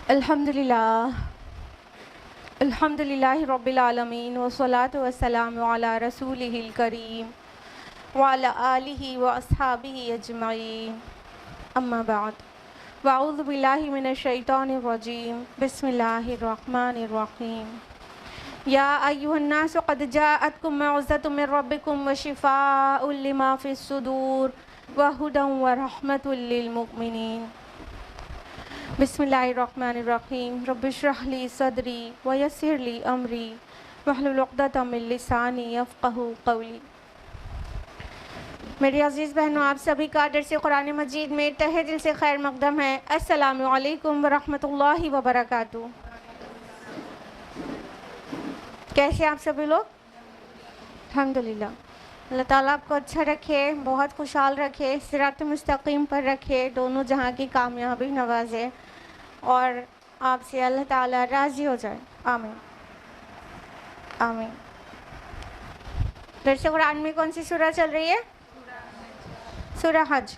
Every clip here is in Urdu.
الحمدللہ رب العالمین والصلاة والسلام علی رسولہ الکریم وعلی آلہ واصحابہ اجمعین اما بعد واعوذ باللہ من الشیطان الرجیم بسم اللہ الرحمن الرحیم یا ایہا الناس قد جاءتکم موعظۃ من ربکم وشفاء لما فی الصدور وہدی ورحمۃ للمؤمنین بسم اللہ الرحمن الرحیم رب اشرح لی صدری ویسر لی امری واحلل عقدۃ من لسانی یفقہوا قولی۔ میری عزیز بہنوں، آپ سبھی کا درس قرآن مجید میں تہہ دل سے خیر مقدم ہے۔ السلام علیکم ورحمۃ اللہ وبرکاتہ۔ کیسے آپ سبھی لوگ؟ الحمدللہ۔ اللہ تعالیٰ آپ کو اچھا رکھے، بہت خوشحال رکھے، صراط مستقیم پر رکھے، دونوں جہاں کی کامیابی نوازے اور آپ سے اللہ تعالیٰ راضی ہو جائے، آمین آمین۔ درس قرآن میں کون سی سورہ چل رہی ہے؟ سورہ حج۔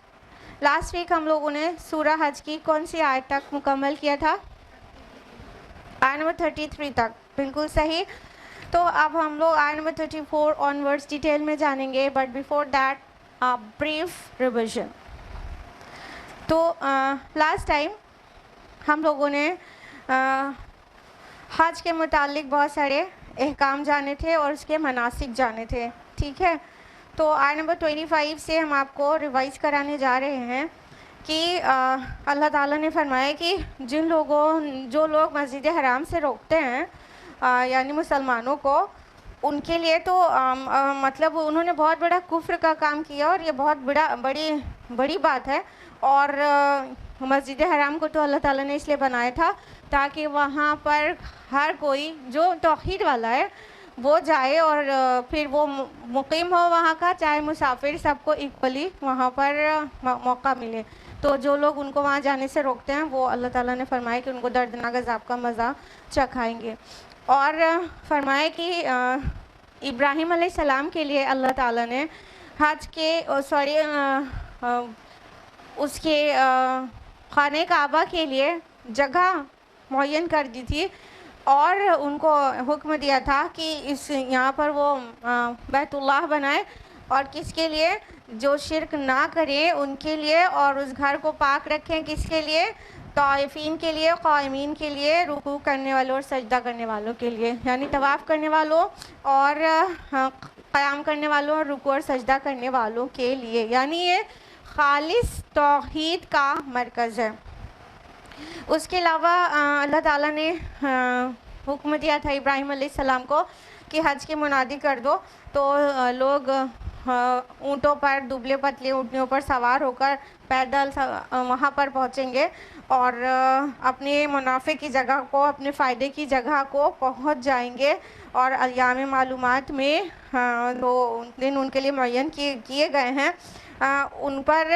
لاسٹ ویک ہم لوگوں نے سورہ حج کی کون سی آیت تک مکمل کیا تھا؟ آیت نمبر 33 تک، بالکل صحیح۔ تو اب ہم لوگ آیت نمبر 34 آن ورڈس ڈیٹیل میں جانیں گے، but before that brief revision. تو لاسٹ ٹائم ہم لوگوں نے حج کے متعلق بہت سارے احکام جانے تھے اور اس کے مناسک جانے تھے، ٹھیک ہے؟ تو آیت نمبر 25 سے ہم آپ کو ریوائز کرانے جا رہے ہیں کہ اللہ تعالیٰ نے فرمایا کہ جو لوگ مسجد حرام سے روکتے ہیں یعنی مسلمانوں کو، ان کے لیے تو مطلب انہوں نے بہت بڑا کفر کا کام کیا اور یہ بہت بڑی بات ہے۔ اور مسجد حرام کو تو اللہ تعالیٰ نے اس لیے بنایا تھا تاکہ وہاں پر ہر کوئی جو توحید والا ہے وہ جائے اور پھر وہ مقیم ہو وہاں کا، چاہے مسافر، سب کو ایکولی وہاں پر موقع ملے۔ تو جو لوگ ان کو وہاں جانے سے روکتے ہیں وہ اللہ تعالیٰ نے فرمایا کہ ان کو دردناک عذاب کا مزہ چکھائیں گے۔ اور فرمایا کہ ابراہیم علیہ السلام کے لیے اللہ تعالیٰ نے حج کے اس کے خانہ کعبہ کے لیے جگہ معین کر دی تھی اور ان کو حکم دیا تھا کہ یہاں پر وہ بیت اللہ بنائے، اور کس کے لیے؟ جو شرک نہ کریں ان کے لیے، اور اس گھر کو پاک رکھیں، کس کے لیے؟ طائفین کے لیے، قائمین کے لیے، رکوع کرنے والوں اور سجدہ کرنے والوں کے لیے، یعنی طواف کرنے والوں اور قیام کرنے والوں اور رکوع اور سجدہ کرنے والوں کے لیے، یعنی یہ خالص توحید کا مرکز ہے۔ اس کے علاوہ اللہ تعالیٰ نے حکم دیا تھا ابراہیم علیہ السلام کو کہ حج کی منادی کر دو، تو لوگ اونٹوں پر، دبلے پتلے اونٹنیوں پر سوار ہو کر پیدل وہاں پر پہنچیں گے اور اپنے منافع کی جگہ کو، اپنے فائدے کی جگہ کو پہنچ جائیں گے، اور ایام معلومات میں جو دن ان کے لیے معین کیے گئے ہیں ان پر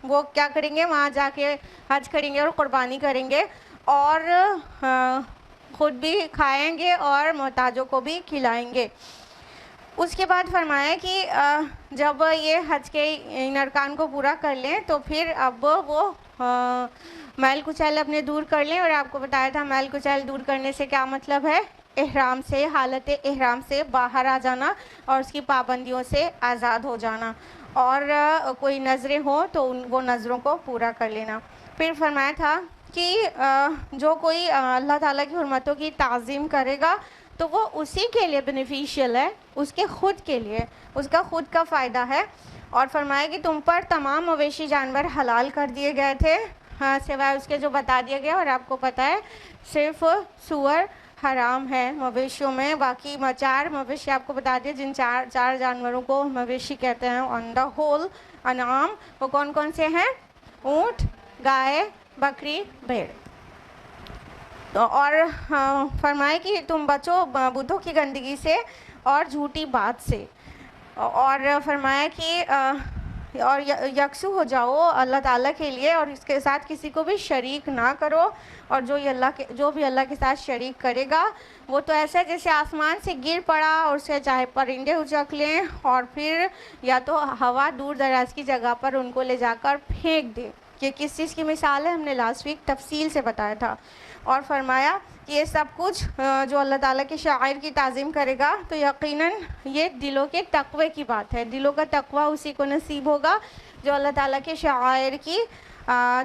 وہ کیا کریں گے؟ وہاں جا کے حج کریں گے اور قربانی کریں گے، اور خود بھی کھائیں گے اور محتاجوں کو بھی کھلائیں گے۔ اس کے بعد فرمایا کہ جب یہ حج کے ان ارکان کو پورا کر لیں تو پھر اب وہ میل کچیل اپنے دور کر لیں، اور آپ کو بتایا تھا میل کچیل دور کرنے سے کیا مطلب ہے؟ احرام سے، حالت احرام سے باہر آ جانا اور اس کی پابندیوں سے آزاد ہو جانا، اور کوئی نظریں ہوں تو وہ نظروں کو پورا کر لینا۔ پھر فرمایا تھا کہ جو کوئی اللہ تعالیٰ کی حرمتوں کی تعظیم کرے گا تو وہ اسی کے لیے بینیفیشیل ہے، اس کے خود کے لیے، اس کا خود کا فائدہ ہے۔ اور فرمایا کہ تم پر تمام مویشی جانور حلال کر دیے گئے تھے سوائے اس کے جو بتا دیا گیا، اور آپ کو پتہ ہے صرف سور حرام ہے مویشیوں میں، باقی 4 مویشی آپ کو بتا دیے جن چار جانوروں کو مویشی کہتے ہیں آن دا ہول انعام، وہ کون کون سے ہیں؟ اونٹ، گائے، بکری، بھیڑ۔ اور فرمائے کہ تم بچو بتوں کی گندگی سے اور جھوٹی بات سے، اور فرمایا کہ اور یکسو ہو جاؤ اللہ تعالیٰ کے لیے، اور اس کے ساتھ کسی کو بھی شریک نہ کرو، اور جو بھی اللہ کے ساتھ شریک کرے گا وہ تو ایسا ہے جیسے آسمان سے گر پڑا اور اسے چاہے پرندے اچک لیں اور پھر یا تو ہوا دور دراز کی جگہ پر ان کو لے جا کر پھینک دے، یہ کس چیز کی مثال ہے؟ ہم نے لاسٹ ویک تفصیل سے بتایا تھا، اور فرمایا کہ یہ سب کچھ جو اللہ تعالیٰ کے شعائر کی تعظیم کرے گا تو یقیناً یہ دلوں کے تقوی کی بات ہے. دلوں کا تقوی اسی کو نصیب ہوگا جو اللہ تعالیٰ کے شعائر کی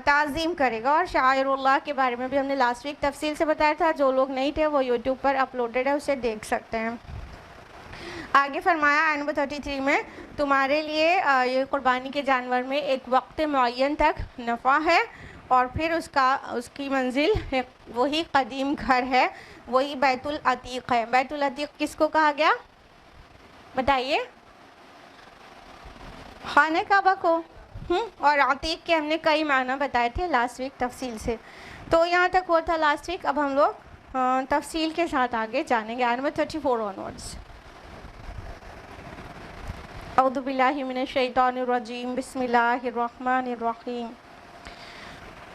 تعظیم کرے گا. اور شعائر اللہ کے بارے میں بھی ہم نے لاسٹ ویک تفصیل سے بتایا تھا. جو لوگ نہیں تھے وہ یوٹیوب پر اپلوڈڈ ہے، اسے دیکھ سکتے ہیں. آگے فرمایا آیت نمبر 33 میں تمہارے لیے یہ قربانی کے جانور میں ایک وقت معین تک نفع ہے، اور پھر اس کی منزل وہی قدیم گھر ہے، وہی بیت العتیق ہے. بیت العتیق کس کو کہا گیا بتائیے؟ خانہ کعبہ کو. اور عتیق کے ہم نے کئی معنی بتائے تھے لاسٹ ویک تفصیل سے. تو یہاں تک وہ تھا لاسٹ ویک. اب ہم لوگ تفصیل کے ساتھ آگے جانیں گے. آیت نمبر 34 آنورڈز. اعوذ باللہ من الشیطان الرجیم، بسم اللہ الرحمن الرحیم.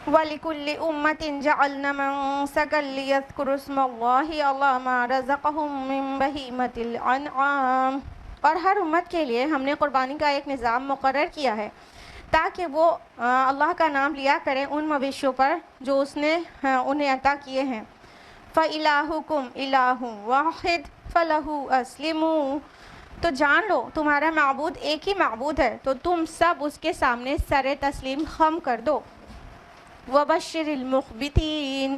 وَلِكُلِّ أُمَّةٍ جَعَلْنَا مَنسَكًا لِيَذْكُرُوا اسْمَ اللَّهِ عَلَىٰ مَا رَزَقَهُم مِّن بَهِيمَةِ الْأَنْعَامِ. اور ہر امت کے لیے ہم نے قربانی کا ایک نظام مقرر کیا ہے تاکہ وہ اللہ کا نام لیا کریں ان مویشیوں پر جو اس نے انہیں عطا کیے ہیں. فَإِلَٰهُكُمْ إِلَٰهٌ وَاحِدٌ فَلَهُ أَسْلِمُوا. تو جان لو تمہارا معبود ایک ہی معبود ہے، تو تم سب اس کے سامنے سر تسلیم خم کر دو. وَبَشِّرِ الْمُخْبِتِينَ.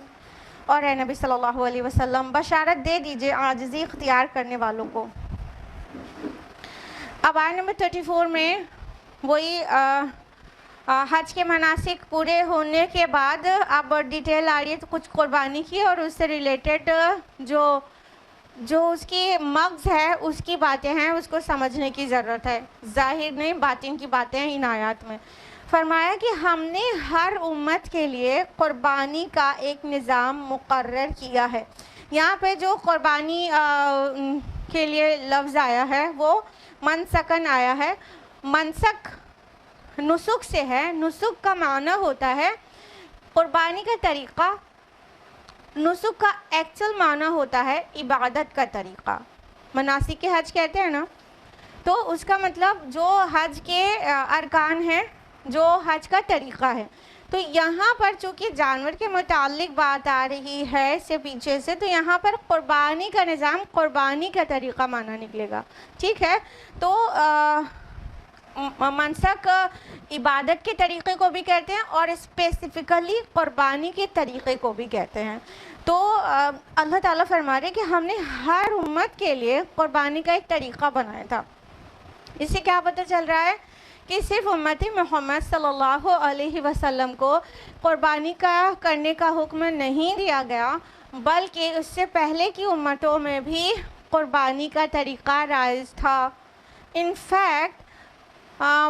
اور اے نبی صلی اللہ علیہ وسلم بشارت دے دیجئے عاجزی اختیار کرنے والوں کو. اب آیت نمبر 34 میں وہی حج کے مناسک پورے ہونے کے بعد اب ڈیٹیل آ رہی ہے. تو کچھ قربانی کی اور اس سے ریلیٹڈ جو اس کی مغز ہے اس کی باتیں ہیں، اس کو سمجھنے کی ضرورت ہے. ظاہر نہیں باطن کی باتیں ہیں ان آیات میں. فرمایا کہ ہم نے ہر امت کے لیے قربانی کا ایک نظام مقرر کیا ہے. یہاں پہ جو قربانی کے لیے لفظ آیا ہے وہ منسکن آیا ہے. منسک نسک سے ہے. نسک کا معنی ہوتا ہے قربانی کا طریقہ. نسک کا ایکچوئل معنی ہوتا ہے عبادت کا طریقہ. مناسک کے حج کہتے ہیں نا، تو اس کا مطلب جو حج کے ارکان ہیں، جو حج کا طریقہ ہے. تو یہاں پر چونکہ جانور کے متعلق بات آ رہی ہے اس سے پیچھے سے، تو یہاں پر قربانی کا نظام، قربانی کا طریقہ مانا نکلے گا. ٹھیک ہے. تو منسک عبادت کے طریقے کو بھی کہتے ہیں اور اسپیسیفکلی قربانی کے طریقے کو بھی کہتے ہیں. تو اللہ تعالیٰ فرما رہے کہ ہم نے ہر امت کے لیے قربانی کا ایک طریقہ بنایا تھا. اس سے کیا پتہ چل رہا ہے کہ صرف امت محمد صلی اللہ علیہ وسلم کو قربانی کا کرنے کا حکم نہیں دیا گیا، بلکہ اس سے پہلے کی امتوں میں بھی قربانی کا طریقہ رائج تھا. انفیکٹ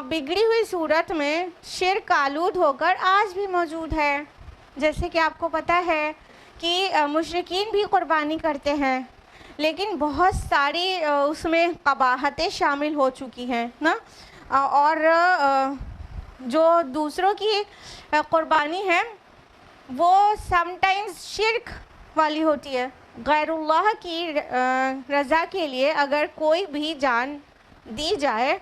بگڑی ہوئی صورت میں شرک آلود ہو کر آج بھی موجود ہے. جیسے کہ آپ کو پتہ ہے کہ مشرکین بھی قربانی کرتے ہیں، لیکن بہت ساری اس میں قباحتیں شامل ہو چکی ہیں نا. اور جو دوسروں کی قربانی ہے وہ سم ٹائمز شرک والی ہوتی ہے. غیر اللہ کی رضا کے لیے اگر کوئی بھی جان دی جائے،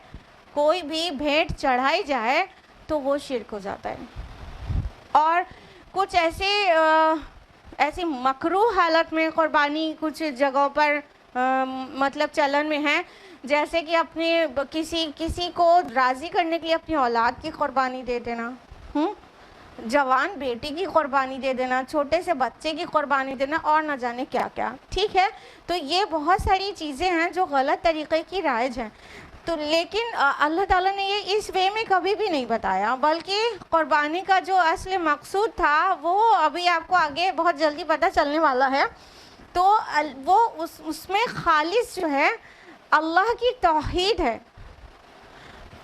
کوئی بھی بھیٹ چڑھائی جائے تو وہ شرک ہو جاتا ہے. اور کچھ ایسی مکروہ حالت میں قربانی کچھ جگہوں پر مطلب چلن میں ہے، جیسے کہ اپنے کسی کو راضی کرنے کے لیے اپنی اولاد کی قربانی دے دینا، جوان بیٹی کی قربانی دے دینا، چھوٹے سے بچے کی قربانی دینا، اور نہ جانے کیا کیا. ٹھیک ہے. تو یہ بہت ساری چیزیں ہیں جو غلط طریقے کی رائج ہیں. تو لیکن اللہ تعالیٰ نے یہ اس وے میں کبھی بھی نہیں بتایا، بلکہ قربانی کا جو اصل مقصود تھا وہ ابھی آپ کو آگے بہت جلدی پتہ چلنے والا ہے. تو وہ اس میں خالص جو ہے اللہ کی توحید ہے.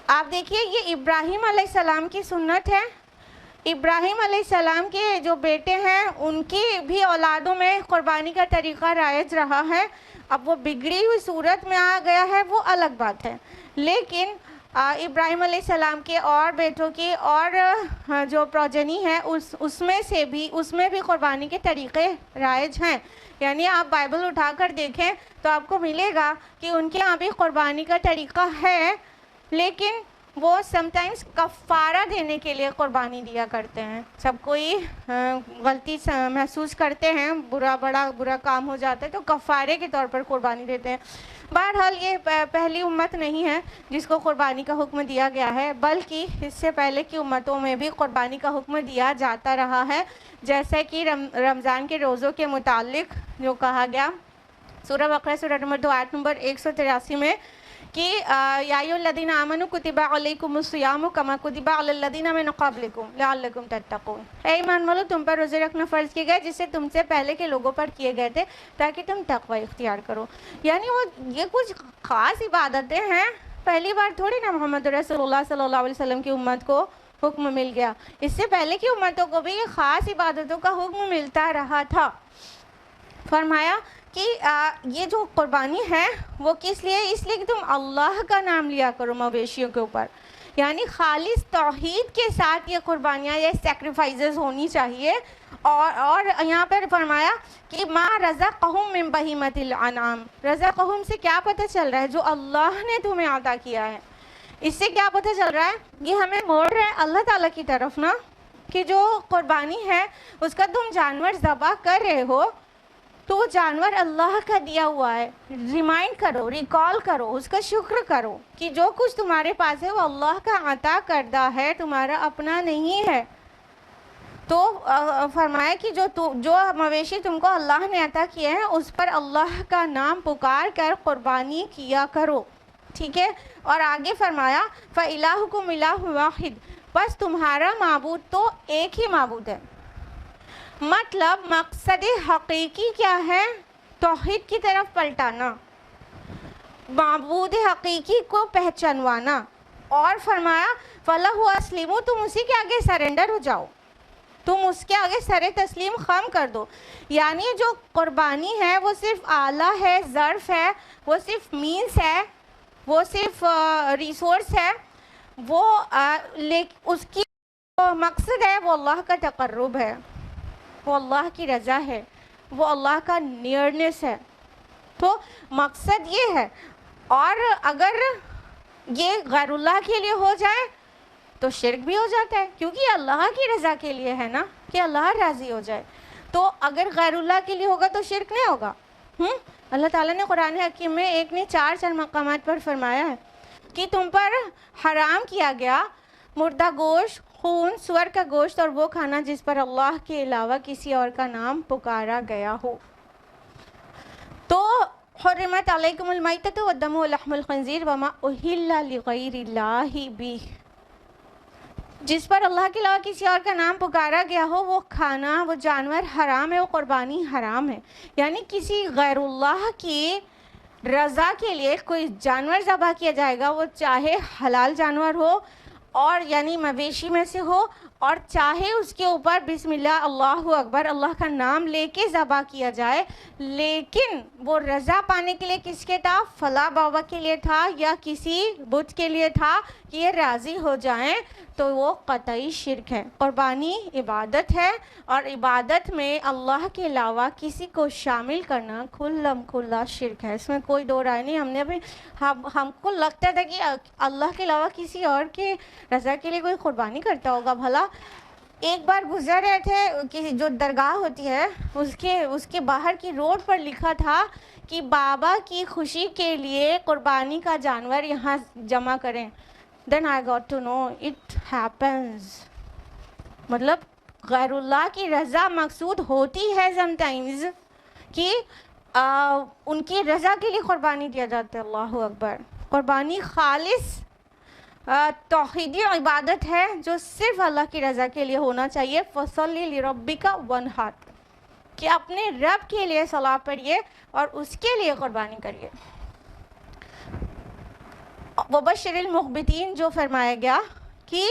آپ دیکھیے یہ ابراہیم علیہ السلام کی سنت ہے. ابراہیم علیہ السلام کے جو بیٹے ہیں ان کی بھی اولادوں میں قربانی کا طریقہ رائج رہا ہے. اب وہ بگڑی ہوئی صورت میں آ گیا ہے وہ الگ بات ہے، لیکن ابراہیم علیہ السلام کے اور بیٹوں کی اور جو پروجنی ہے اس میں بھی قربانی کے طریقے رائج ہیں. یعنی آپ بائبل اٹھا کر دیکھیں تو آپ کو ملے گا کہ ان کے یہاں بھی قربانی کا طریقہ ہے، لیکن وہ سم ٹائمز کفارہ دینے کے لیے قربانی دیا کرتے ہیں. سب کوئی غلطی محسوس کرتے ہیں, بڑا برا کام ہو جاتا ہے تو کفارے کے طور پر قربانی دیتے ہیں. بہرحال یہ پہلی امت نہیں ہے جس کو قربانی کا حکم دیا گیا ہے, بلکہ اس سے پہلے کی امتوں میں بھی قربانی کا حکم دیا جاتا رہا ہے, جیسے کہ رمضان کے روزوں کے متعلق جو کہا گیا سورہ بقرہ سورہ نمبر 2 آیت نمبر 183 میں کہ یا ایھا الذین آمنوا کتب علیکم الصیام کما کتب علی الذین من قبلکم لعلکم تتقون. اے ایمان والو, تم پر روزے رکھنا فرض کیے گئے جس سے تم سے پہلے کے لوگوں پر کیے گئے تھے تاکہ تم تقوی اختیار کرو. یعنی وہ یہ کچھ خاص عبادتیں ہیں, پہلی بار تھوڑی نا محمد رسول اللہ صلی اللہ علیہ وسلم کی امت کو حکم مل گیا, اس سے پہلے کی امتوں کو بھی یہ خاص عبادتوں کا حکم ملتا رہا تھا. فرمایا کہ یہ جو قربانی ہے وہ کس لیے؟ اس لیے کہ تم اللہ کا نام لیا کرو مویشیوں کے اوپر, یعنی خالص توحید کے ساتھ یہ قربانیاں یہ سیکریفائزز ہونی چاہیے. اور یہاں پر فرمایا کہ ما رزقہم من بہیمۃ الانعام, رزقہم سے کیا پتہ چل رہا ہے؟ جو اللہ نے تمہیں عطا کیا ہے. اس سے کیا پتہ چل رہا ہے؟ یہ ہمیں موڑ رہا ہے اللہ تعالیٰ کی طرف نا, کہ جو قربانی ہے اس کا تم جانور ذبح کر رہے ہو تو وہ جانور اللہ کا دیا ہوا ہے. ریمائنڈ کرو, ریکال کرو, اس کا شکر کرو کہ جو کچھ تمہارے پاس ہے وہ اللہ کا عطا کردہ ہے, تمہارا اپنا نہیں ہے. تو فرمایا کہ جو مویشی تم کو اللہ نے عطا کیے ہیں اس پر اللہ کا نام پکار کر قربانی کیا کرو, ٹھیک ہے. اور آگے فرمایا فَإِلَٰهُكُمْ إِلَٰهٌ وَاحِدٌ, بس تمہارا معبود تو ایک ہی معبود ہے. مطلب مقصد حقیقی کیا ہے؟ توحید کی طرف پلٹانا, معبود حقیقی کو پہچانوانا. اور فرمایا فَلَهُ أَسْلِمُوا, تم اسی کے آگے سرنڈر ہو جاؤ, تم اس کے آگے سر تسلیم خم کر دو. یعنی جو قربانی ہے وہ صرف آلہ ہے, ظرف ہے, وہ صرف مینس ہے, وہ صرف ریسورس ہے, وہ اس کی مقصد ہے وہ اللہ کا تقرب ہے, وہ اللہ کی رضا ہے, وہ اللہ کا نیئرنس ہے. تو مقصد یہ ہے. اور اگر یہ غیر اللہ کے لیے ہو جائے تو شرک بھی ہو جاتا ہے, کیونکہ یہ اللہ کی رضا کے لیے ہے نا, کہ اللہ راضی ہو جائے. تو اگر غیر اللہ کے لیے ہوگا تو شرک نہیں ہوگا. اللہ تعالیٰ نے قرآن حکیم میں ایک نے چار مقامات پر فرمایا ہے کہ تم پر حرام کیا گیا مردہ گوشت, خون, سور کا گوشت اور وہ کھانا جس پر اللہ کے علاوہ کسی اور کا نام پکارا گیا ہو. تو حرمت علیکم المیتۃ والدم ولحم الخنزیر وما اہل لغیر اللہ بہ, جس پر اللہ کے علاوہ کسی اور کا نام پکارا گیا ہو وہ کھانا, وہ جانور حرام ہے, وہ قربانی حرام ہے. یعنی کسی غیر اللہ کی رضا کے لیے کوئی جانور ذبح کیا جائے گا, وہ چاہے حلال جانور ہو اور یعنی مویشی میں سے ہو, اور چاہے اس کے اوپر بسم اللہ اللہ اکبر اللہ کا نام لے کے ذبح کیا جائے, لیکن وہ رضا پانے کے لیے کس کے تھا؟ فلاں بابا کے لیے تھا یا کسی بت کے لیے تھا کہ یہ راضی ہو جائیں, تو وہ قطعی شرک ہے. قربانی عبادت ہے, اور عبادت میں اللہ کے علاوہ کسی کو شامل کرنا کھلم کھلا شرک ہے, اس میں کوئی دو رائے نہیں. ہم کو لگتا تھا کہ اللہ کے علاوہ کسی اور کے رضا کے لیے کوئی قربانی کرتا ہوگا بھلا. ایک بار گزر رہے تھے کہ جو درگاہ ہوتی ہے اس کے باہر کی روڈ پر لکھا تھا کہ بابا کی خوشی کے لیے قربانی کا جانور یہاں جمع کریں. Then I got to know it happens. مطلب غیر اللہ کی رضا مقصود ہوتی ہے sometimes کہ ان کی رضا کے لیے قربانی دیا جاتا ہے. اللہ اکبر. قربانی خالص توحیدی عبادت ہے جو صرف اللہ کی رضا کے لیے ہونا چاہیے. فَصَلِّ لِرَبِّكَ وَانْحَرْ, کہ اپنے رب کے لیے صلاۃ پڑھیے اور اس کے لیے قربانی کریے. وَبَشِّرِ الْمُخْبِتِينَ جو فرمایا گیا کہ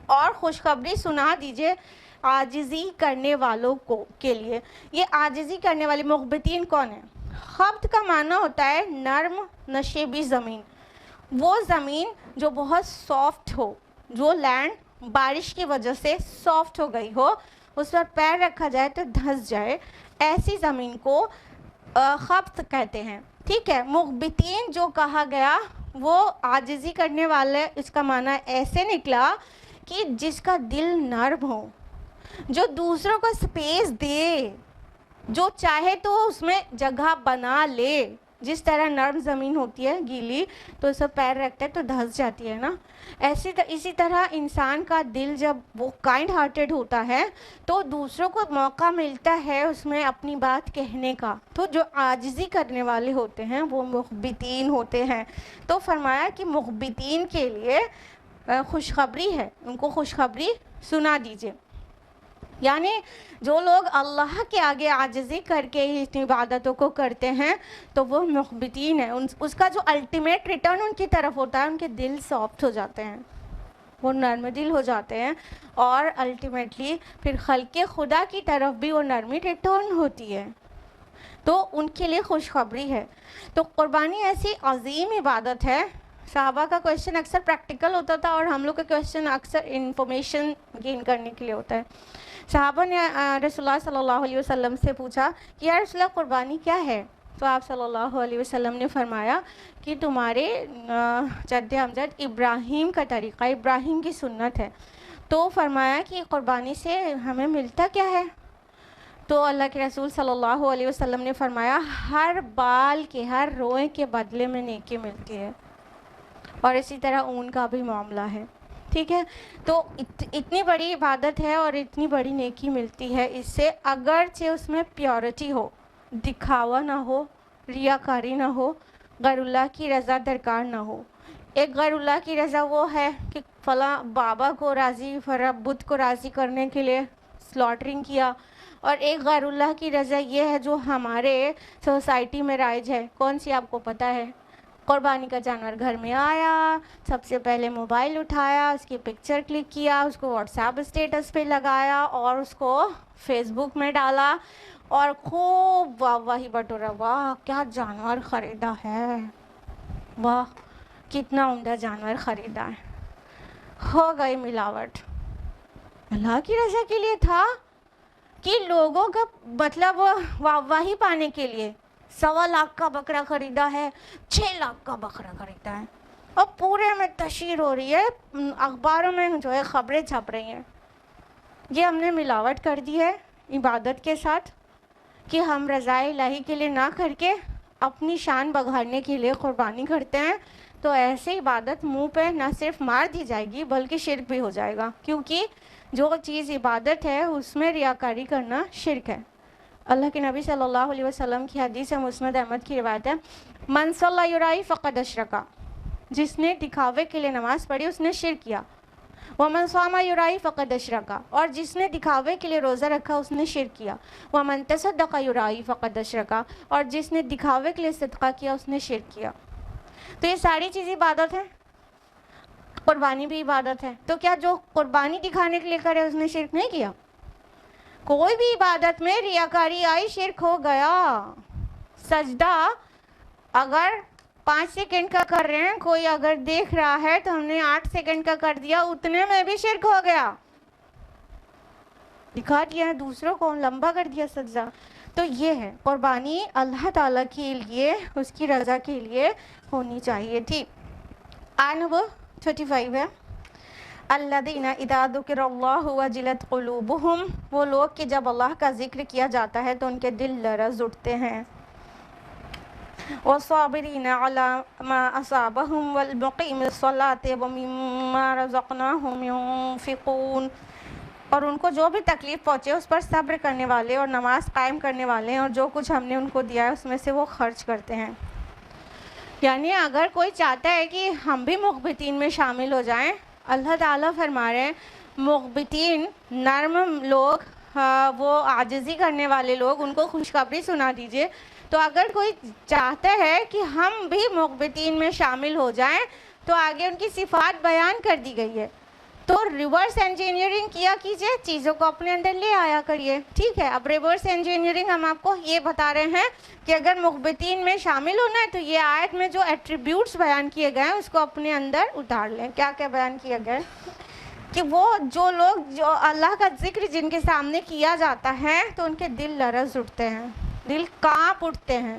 اور خوشخبری سنا دیجئے عاجزی کرنے والوں کو کے لیے. یہ عاجزی کرنے والے مخبتین کون ہیں؟ خبت کا معنی ہوتا ہے نرم نشیبی زمین, وہ زمین جو بہت سافٹ ہو, جو لینڈ بارش کی وجہ سے سافٹ ہو گئی ہو, اس پر پیر رکھا جائے تو دھنس جائے, ایسی زمین کو خبت کہتے ہیں. ٹھیک ہے. مغبتین جو کہا گیا وہ عاجزی کرنے والے، اس کا معنی ایسے نکلا کہ جس کا دل نرم ہو، جو دوسروں کو سپیس دے، جو چاہے تو اس میں جگہ بنا لے. جس طرح نرم زمین ہوتی ہے گیلی تو اس پر پیر رکھتے ہے تو دھس جاتی ہے نا، اسی طرح انسان کا دل جب وہ کائنڈ ہارٹیڈ ہوتا ہے تو دوسروں کو موقع ملتا ہے اس میں اپنی بات کہنے کا. تو جو عاجزی کرنے والے ہوتے ہیں وہ مغبتین ہوتے ہیں. تو فرمایا کہ مغبتین کے لیے خوشخبری ہے، ان کو خوشخبری سنا دیجیے. یعنی جو لوگ اللہ کے آگے عاجزی کر کے اتنی عبادتوں کو کرتے ہیں تو وہ مغبتین ہیں. اس کا جو الٹیمیٹ ریٹرن ان کی طرف ہوتا ہے، ان کے دل سافٹ ہو جاتے ہیں، وہ نرم دل ہو جاتے ہیں، اور الٹیمیٹلی پھر خلق خدا کی طرف بھی وہ نرمی ریٹرن ہوتی ہے. تو ان کے لیے خوشخبری ہے. تو قربانی ایسی عظیم عبادت ہے. صحابہ کا کویشچن اکثر پریکٹیکل ہوتا تھا اور ہم لوگ کا کویشچن اکثر انفارمیشن گین کرنے کے لیے ہوتا ہے. صحابہ نے رسول اللہ صلی اللہ علیہ وسلم سے پوچھا کہ یا رسول اللہ قربانی کیا ہے؟ تو آپ صلی اللہ علیہ وسلم نے فرمایا کہ تمہارے جد امجد ابراہیم کا طریقہ، ابراہیم کی سنت ہے. تو فرمایا کہ قربانی سے ہمیں ملتا کیا ہے؟ تو اللہ کے رسول صلی اللہ علیہ وسلم نے فرمایا ہر بال کے، ہر روئے کے بدلے میں نیکی ملتی ہے، اور اسی طرح اون کا بھی معاملہ ہے. ٹھیک ہے. تو اتنی بڑی عبادت ہے اور اتنی بڑی نیکی ملتی ہے اس سے، اگرچہ اس میں پیورٹی ہو، دکھاوا نہ ہو، ریاکاری نہ ہو، غیر اللہ کی رضا درکار نہ ہو. ایک غیر اللہ کی رضا وہ ہے کہ فلاں بابا کو راضی، فلاں بدھ کو راضی کرنے کے لیے سلاٹرنگ کیا، اور ایک غیر اللہ کی رضا یہ ہے جو ہمارے سوسائٹی میں رائج ہے. کون سی آپ کو پتہ ہے؟ قربانی کا جانور گھر میں آیا، سب سے پہلے موبائل اٹھایا، اس کی پکچر کلک کیا، اس کو واٹس ایپ اسٹیٹس پہ لگایا اور اس کو فیس بک میں ڈالا اور خوب واہ واہی بٹورا، واہ کیا جانور خریدا ہے، واہ کتنا عمدہ جانور خریدا ہے. ہو گئی ملاوٹ. اللہ کی رضا کے لیے تھا کہ لوگوں کا مطلب واہ واہی پانے کے لیے 1.25 لاکھ کا بکرا خریدا ہے، 6 لاکھ کا بکرا خریدا ہے، اور پورے میں تشہیر ہو رہی ہے، اخباروں میں جو ہے خبریں چھپ رہی ہیں. یہ ہم نے ملاوٹ کر دی ہے عبادت کے ساتھ کہ ہم رضا الہی کے لیے نہ کر کے اپنی شان بگھارنے کے لیے قربانی کرتے ہیں. تو ایسے عبادت منہ پہ نہ صرف مار دی جائے گی بلکہ شرک بھی ہو جائے گا، کیونکہ جو چیز عبادت ہے اس میں ریاکاری کرنا شرک ہے. اللہ کے نبی صلی اللہ علیہ وسلم کی حدیث ہے، مسند احمد کی روایت ہے، من صلی یرائی فقد اشرکا، جس نے دکھاوے کے لیے نماز پڑھی اس نے شرک کیا. ومن صام یرائی فقد اشرکا، اور جس نے دکھاوے کے لیے روزہ رکھا اس نے شرک کیا. ومن تصدق یرائی فقد اشرکا، اور جس نے دکھاوے کے لیے صدقہ کیا اس نے شرک کیا. تو یہ ساری چیز عبادت ہے. قربانی بھی عبادت ہے. تو کیا جو قربانی دکھانے کے لیے کرے اس نے شرک نہیں کیا؟ کوئی بھی عبادت میں ریاکاری آئی شرک ہو گیا. سجدہ اگر 5 سیکنڈ کا کر رہے ہیں، کوئی اگر دیکھ رہا ہے تو ہم نے 8 سیکنڈ کا کر دیا، اتنے میں بھی شرک ہو گیا. دکھا دیا دوسروں کو، لمبا کر دیا سجدہ. تو یہ ہے قربانی اللہ تعالیٰ کے لیے، اس کی رضا کے لیے ہونی چاہیے تھی. آیت نمبر 35 ہے، الذین اذا ذکر اللہ وجلت قلوبہم، وہ لوگ کہ جب اللہ کا ذکر کیا جاتا ہے تو ان کے دل لرز اٹھتے ہیں. والصابرین علی ما اصابہم والمقیم الصلاۃ ومما رزقناہم ينفقون، اور ان کو جو بھی تکلیف پہنچے اس پر صبر کرنے والے اور نماز قائم کرنے والے ہیں، اور جو کچھ ہم نے ان کو دیا ہے اس میں سے وہ خرچ کرتے ہیں. یعنی اگر کوئی چاہتا ہے کہ ہم بھی مغبتین میں شامل ہو جائیں، اللہ تعالیٰ فرما رہے ہیں مغبتین نرم لوگ، وہ عاجزی کرنے والے لوگ، ان کو خوشخبری سنا دیجئے. تو اگر کوئی چاہتا ہے کہ ہم بھی مغبتین میں شامل ہو جائیں تو آگے ان کی صفات بیان کر دی گئی ہے. تو ریورس انجینئرنگ کیا کیجئے، چیزوں کو اپنے اندر لے آیا کریے. ٹھیک ہے. اب ریورس انجینئرنگ ہم آپ کو یہ بتا رہے ہیں کہ اگر مغبتین میں شامل ہونا ہے تو یہ آیت میں جو ایٹریبیوٹس بیان کیے گئے ہیں اس کو اپنے اندر اتار لیں. کیا کیا بیان کیا گیا ہے؟ کہ وہ جو لوگ جو اللہ کا ذکر جن کے سامنے کیا جاتا ہے تو ان کے دل لرز اٹھتے ہیں، دل کانپ اٹھتے ہیں.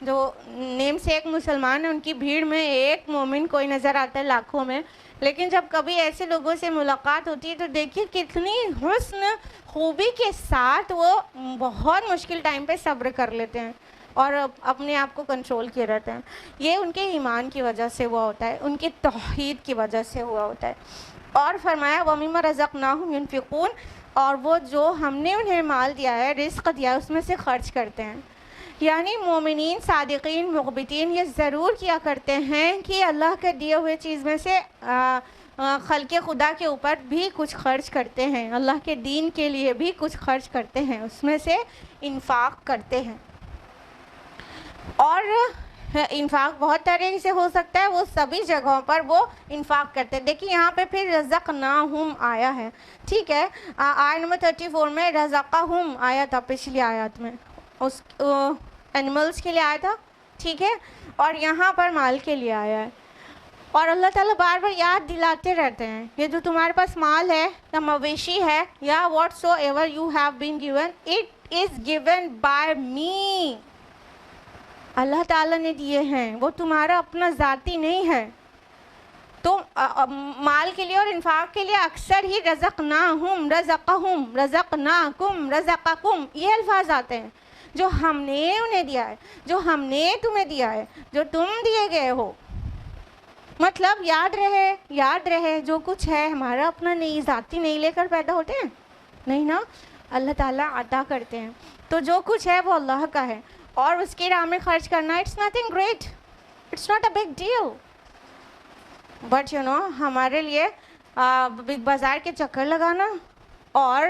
جو نیم سے ایک مسلمان ہے، ان کی بھیڑ میں ایک مومن کوئی نظر آتا ہے لاکھوں میں، لیکن جب کبھی ایسے لوگوں سے ملاقات ہوتی ہے تو دیکھیے کتنی حسن خوبی کے ساتھ وہ بہت مشکل ٹائم پہ صبر کر لیتے ہیں اور اپنے آپ کو کنٹرول کیے رہتے ہیں. یہ ان کے ایمان کی وجہ سے ہوا ہوتا ہے، ان کی توحید کی وجہ سے ہوا ہوتا ہے. اور فرمایا وَمِمَّا رَزَقْنَاهُمْ يُنْفِقُونَ، اور وہ جو ہم نے انہیں مال دیا ہے، رزق دیا ہے، اس میں سے خرچ کرتے ہیں. یعنی مومنین، صادقین، مخبتین یہ ضرور کیا کرتے ہیں کہ اللہ کے دیے ہوئے چیز میں سے خلق خدا کے اوپر بھی کچھ خرچ کرتے ہیں، اللہ کے دین کے لیے بھی کچھ خرچ کرتے ہیں، اس میں سے انفاق کرتے ہیں. اور انفاق بہت طریقے سے ہو سکتا ہے، وہ سبھی جگہوں پر وہ انفاق کرتے ہیں. دیکھیے یہاں پہ پھر رزقناہم آیا ہے، ٹھیک ہے. آیت نمبر 34 میں رزقہم آیا تھا پچھلی آیات میں، اس اینیملز کے لیے آیا تھا، ٹھیک ہے. اور یہاں پر مال کے لیے آیا ہے. اور اللہ تعالیٰ بار بار یاد دلاتے رہتے ہیں، یہ جو تمہارے پاس مال ہے یا مویشی ہے یا whatsoever you have been given, it is given by me. Allah تعالیٰ نے دیے ہیں، وہ تمہارا اپنا ذاتی نہیں ہے. تو مال کے لیے اور انفاق کے لیے اکثر ہی رزقناہم، رزقہم، رزقناکم، رزقکم یہ الفاظ آتے ہیں، جو ہم نے انہیں دیا ہے، جو ہم نے تمہیں دیا ہے، جو تم دیے گئے ہو. مطلب یاد رہے جو کچھ ہے ہمارا اپنا نہیں، ذاتی نہیں لے کر پیدا ہوتے ہیں، نہیں نا، اللہ تعالیٰ عطا کرتے ہیں. تو جو کچھ ہے وہ اللہ کا ہے، اور اس کی راہ میں خرچ کرنا it's nothing great, it's not a big deal. But ہمارے لیے بگ بازار کے چکر لگانا اور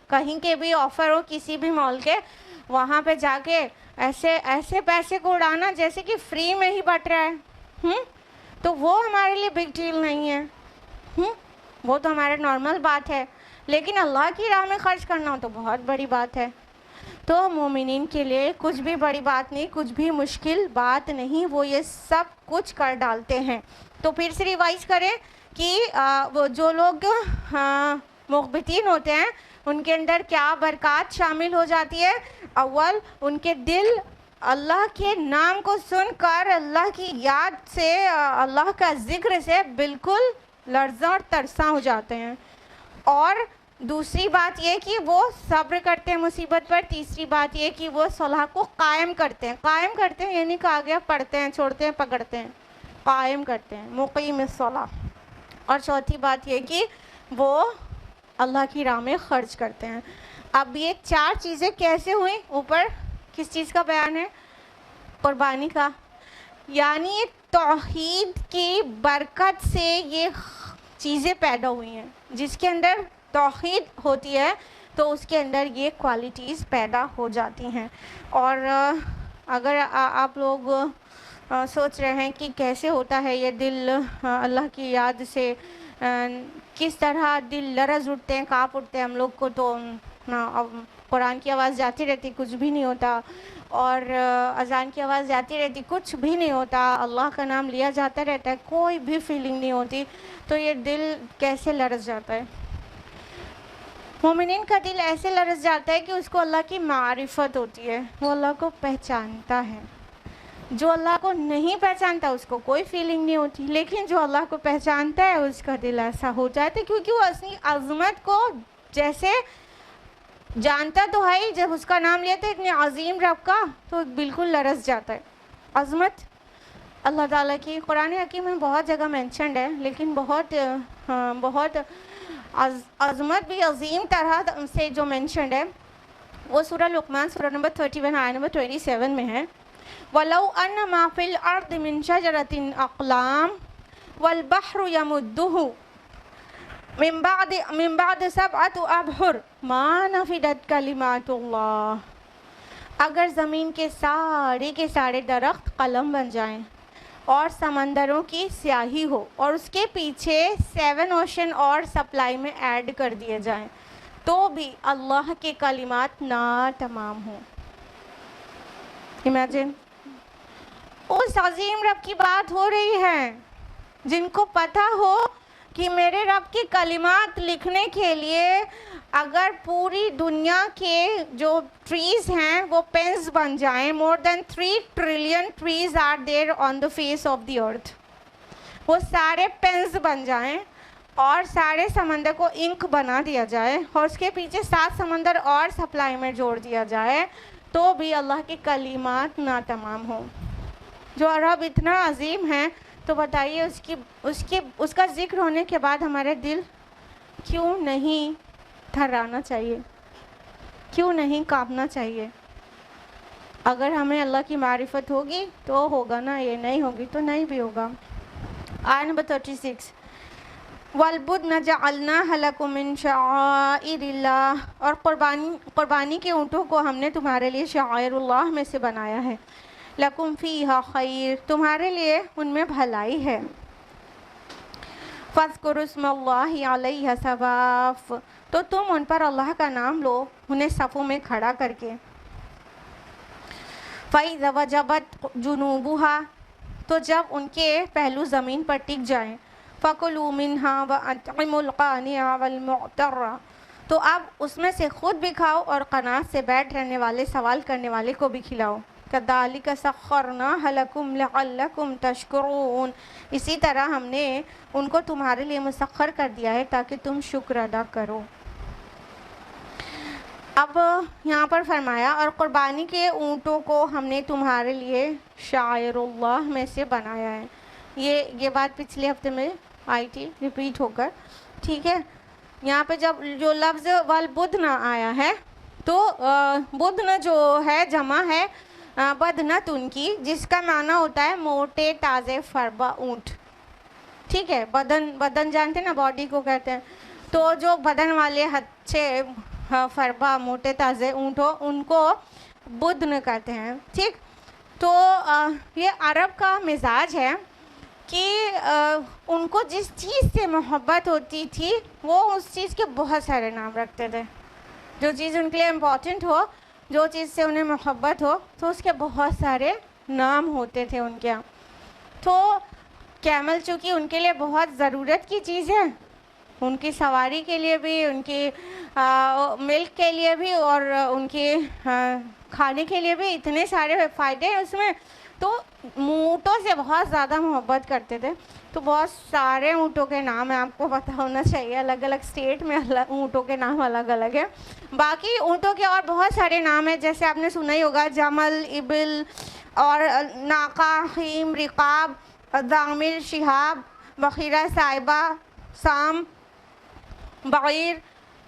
کہیں کے بھی آفر ہو کسی بھی مال کے، وہاں پہ جا کے ایسے پیسے کو اڑانا جیسے کہ فری میں ہی بٹ رہا ہے، تو وہ ہمارے لیے بگ ڈیل نہیں ہے، وہ تو ہمارے نارمل بات ہے. لیکن اللہ کی راہ میں خرچ کرنا تو بہت بڑی بات ہے. تو مومنین کے لیے کچھ بھی بڑی بات نہیں، کچھ بھی مشکل بات نہیں، وہ یہ سب کچھ کر ڈالتے ہیں. تو پھر سے ریوائز کریں کہ وہ جو لوگ مخبتین ہوتے ہیں ان کے اندر کیا برکات شامل ہو جاتی ہے. اول ان کے دل اللہ کے نام کو سن کر، اللہ کی یاد سے، اللہ کا ذکر سے بالکل لرزاں اور ترساں ہو جاتے ہیں. اور دوسری بات یہ کہ وہ صبر کرتے ہیں مصیبت پر. تیسری بات یہ کہ وہ صلح کو قائم کرتے ہیں یعنی کہا گیا پڑھتے ہیں، چھوڑتے ہیں، پکڑتے ہیں، قائم کرتے ہیں، مقیم الصلاح. اور چوتھی بات یہ کہ وہ اللہ کی راہ میں خرچ کرتے ہیں. اب یہ چار چیزیں کیسے ہوئیں؟ اوپر کس چیز کا بیان ہے؟ قربانی کا. یعنی توحید کی برکت سے یہ چیزیں پیدا ہوئی ہیں. جس کے اندر توحید ہوتی ہے تو اس کے اندر یہ کوالٹیز پیدا ہو جاتی ہیں. اور اگر آپ لوگ سوچ رہے ہیں کہ کیسے ہوتا ہے یہ دل اللہ کی یاد سے، کس طرح دل لرز اٹھتے ہیں، کانپ اٹھتے ہیں ہم لوگ کو، تو قرآن کی آواز جاتی رہتی کچھ بھی نہیں ہوتا، اور اذان کی آواز جاتی رہتی کچھ بھی نہیں ہوتا، اللہ کا نام لیا جاتا رہتا ہے کوئی بھی فیلنگ نہیں ہوتی، تو یہ دل کیسے لرز جاتا ہے؟ مومنین کا دل ایسے لرز جاتا ہے کہ اس کو اللہ کی معرفت ہوتی ہے، وہ اللہ کو پہچانتا ہے. جو اللہ کو نہیں پہچانتا اس کو کوئی فیلنگ نہیں ہوتی، لیکن جو اللہ کو پہچانتا ہے اس کا دل ایسا ہو جاتا ہے، کیونکہ وہ اپنی عظمت کو جیسے جانتا تو ہے ہی، جب اس کا نام لیتا ہے اتنے عظیم رب کا تو بالکل لرز جاتا ہے. عظمت اللہ تعالیٰ کی قرآن حکیم میں بہت جگہ مینشنڈ ہے، لیکن بہت عظمت بھی عظیم طرح سے جو مینشنڈ ہے وہ سورہ لقمان سورہ نمبر 31 آیت نمبر 27 میں ہے. وَلَوْ أَنَّ مَا فِي الْأَرْضِ مِنْ شَجَرَةٍ أَقْلَامٍ وَالْبَحْرُ يَمُدُّهُ من بعد 7 أبحر ما نفدت کلمات اللہ. اگر زمین کے سارے درخت قلم بن جائیں اور سمندروں کی سیاہی ہو اور اس کے پیچھے 7 اوشن اور سپلائی میں ایڈ کر دیے جائیں تو بھی اللہ کے کلمات نہ تمام ہوں. امیجن، اس عظیم رب کی بات ہو رہی ہے جن کو پتہ ہو کہ میرے رب کی کلمات لکھنے کے لیے اگر پوری دنیا کے جو ٹریز ہیں وہ پینز بن جائیں, more than 3 trillion trees are there on the face of the earth, وہ سارے پینز بن جائیں اور سارے سمندر کو انک بنا دیا جائے اور اس کے پیچھے 7 سمندر اور سپلائی میں جوڑ دیا جائے, تو بھی اللہ کی کلمات نہ تمام ہوں. جو رب اتنا عظیم ہے, تو بتائیے اس کا ذکر ہونے کے بعد ہمارے دل کیوں نہیں تھرانا چاہیے, کیوں نہیں کانپنا چاہیے؟ اگر ہمیں اللہ کی معرفت ہوگی تو ہوگا نا, یہ نہیں ہوگی تو نہیں بھی ہوگا. آیت نمبر 36, وَالْبُدْنَ جَعَلْنَاهَا لَكُم مِّن شَعَائِرِ اللَّهِ, اور قربانی کے اونٹوں کو ہم نے تمہارے لیے شعائر اللہ میں سے بنایا ہے. لَكُم فِيهَا خَيْرٌ, تمہارے لیے ان میں بھلائی ہے. فَاذْكُرُوا اسْمَ اللَّهِ عَلَيْهَا صَوَافَ, تو تم ان پر اللہ کا نام لو انہیں صفوں میں کھڑا کر کے. فَإِذَا وَجَبَتْ جُنُوبُهَا, تو جب ان کے پہلو زمین پر ٹک جائیں. فَكُلُوا مِنْهَا وَأَطْعِمُوا الْقَانِعَ وَالْمُعْتَرَّ, تو اب اس میں سے خود بھی کھاؤ اور قناعت سے بیٹھ رہنے والے, سوال کرنے والے کو بھی کھلاؤ. كَذَلِكَ سَخَّرْنَاهَا لَكُمْ لَعَلَّكُمْ تَشْكُرُونَ, اسی طرح ہم نے ان کو تمہارے لیے مسخر کر دیا ہے تاکہ تم شکر ادا کرو. اب یہاں پر فرمایا, اور قربانی کے اونٹوں کو ہم نے تمہارے لیے شعائر اللہ میں سے بنایا ہے. یہ بات پچھلے ہفتے میں آئی تھی ریپیٹ ہو کر, ٹھیک ہے. یہاں پہ جب جو لفظ والبدن آیا ہے, تو بدن جو ہے جمع ہے بدنت ان کی, جس کا معنی ہوتا ہے موٹے تازے فربا اونٹ, ٹھیک ہے. بدن جانتے نا, باڈی کو کہتے ہیں. تو جو بدن والے اچھے فربا موٹے تازے اونٹ ہو ان کو بدن کہتے ہیں, ٹھیک. تو یہ عرب کا مزاج ہے کہ ان کو جس چیز سے محبت ہوتی تھی وہ اس چیز کے بہت سارے نام رکھتے تھے. جو چیز ان کے لیے امپورٹنٹ ہو, جو چیز سے انہیں محبت ہو, تو اس کے بہت سارے نام ہوتے تھے ان کے یہاں. تو کیمل چونکہ ان کے لیے بہت ضرورت کی چیز ہے, ان کی سواری کے لیے بھی, ان کی ملک کے لیے بھی, اور ان کے کھانے کے لیے بھی اتنے سارے فائدے ہیں اس میں, تو اونٹوں سے بہت زیادہ محبت کرتے تھے. تو بہت سارے اونٹوں کے نام ہیں, آپ کو پتہ ہونا چاہیے, الگ الگ اسٹیٹ میں اونٹوں کے نام الگ الگ ہیں. باقی اونٹوں کے اور بہت سارے نام ہیں, جیسے آپ نے سنا ہی ہوگا جمل, ابل, اور ناقہ, خیم, رقاب, ضامر, شہاب, بخیرہ, صائبہ, سام, بعیر,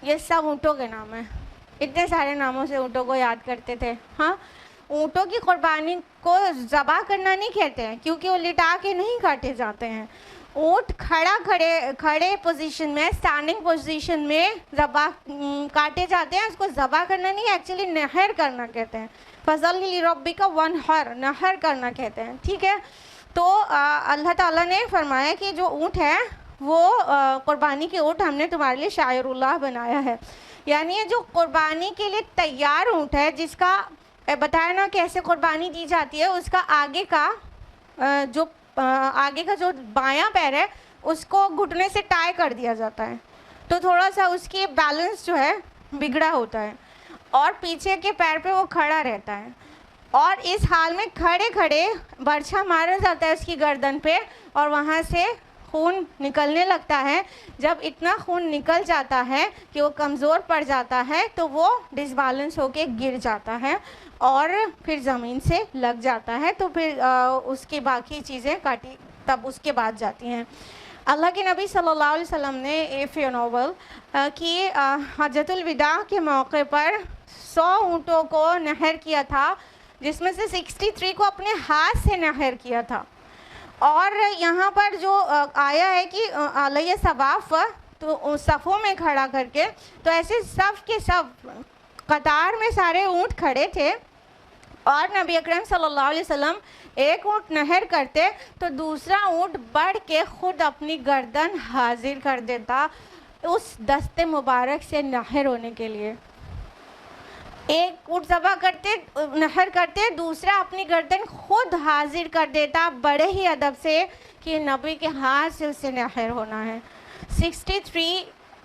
یہ سب اونٹوں کے نام ہیں. اتنے سارے ناموں سے اونٹوں کو یاد کرتے تھے. ہاں, اونٹوں کی قربانی کو ذبح کرنا نہیں کہتے ہیں, کیونکہ وہ لٹا کے نہیں کاٹے جاتے ہیں. اونٹ کھڑے پوزیشن میں, اسٹینڈنگ پوزیشن میں ذبح کاٹے جاتے ہیں. اس کو ذبح کرنا نہیں, ایکچولی نہر کرنا کہتے ہیں. فَصَلِّ لِرَبِّكَ وَانْحَرْ, نہر کرنا کہتے ہیں, ٹھیک ہے. تو اللہ تعالیٰ نے فرمایا کہ جو اونٹ ہے وہ قربانی کے اونٹ ہم نے تمہارے لیے شاعر اللہ بنایا ہے. یعنی یہ جو قربانی کے لیے تیار اونٹ ہے, جس کا بتایا نا کیسے قربانی دی جاتی ہے, اس کا آگے کا جو بایاں پیر ہے اس کو گھٹنے سے ٹائی کر دیا جاتا ہے, تو تھوڑا سا اس کی بیلنس جو ہے بگڑا ہوتا ہے, اور پیچھے کے پیر پہ وہ کھڑا رہتا ہے. اور اس حال میں کھڑے کھڑے برچھا مارا جاتا ہے اس کی گردن پہ, اور وہاں سے خون نکلنے لگتا ہے. جب اتنا خون نکل جاتا ہے کہ وہ کمزور پڑ جاتا ہے, تو وہ ڈس بیلنس ہو کے گر جاتا ہے اور پھر زمین سے لگ جاتا ہے. تو پھر اس کی باقی چیزیں کاٹی تب اس کے بعد جاتی ہیں. اللہ کے نبی صلی اللہ علیہ وسلم نے اے فیونوول کی حجۃ الوداع کے موقع پر 100 اونٹوں کو نہر کیا تھا, جس میں سے 63 کو اپنے ہاتھ سے نہر کیا تھا. اور یہاں پر جو آیا ہے کہ علیہ صواف, تو صفوں میں کھڑا کر کے, تو ایسے صف کے صف قطار میں سارے اونٹ کھڑے تھے, اور نبی اکرم صلی اللہ علیہ وسلم ایک اونٹ نہر کرتے تو دوسرا اونٹ بڑھ کے خود اپنی گردن حاضر کر دیتا اس دست مبارک سے نہر ہونے کے لیے. ایک اونٹ ذبح کرتے, نہر کرتے, دوسرا اپنی گردن خود حاضر کر دیتا بڑے ہی ادب سے کہ نبی کے ہاتھ سے اسے نہر ہونا ہے. 63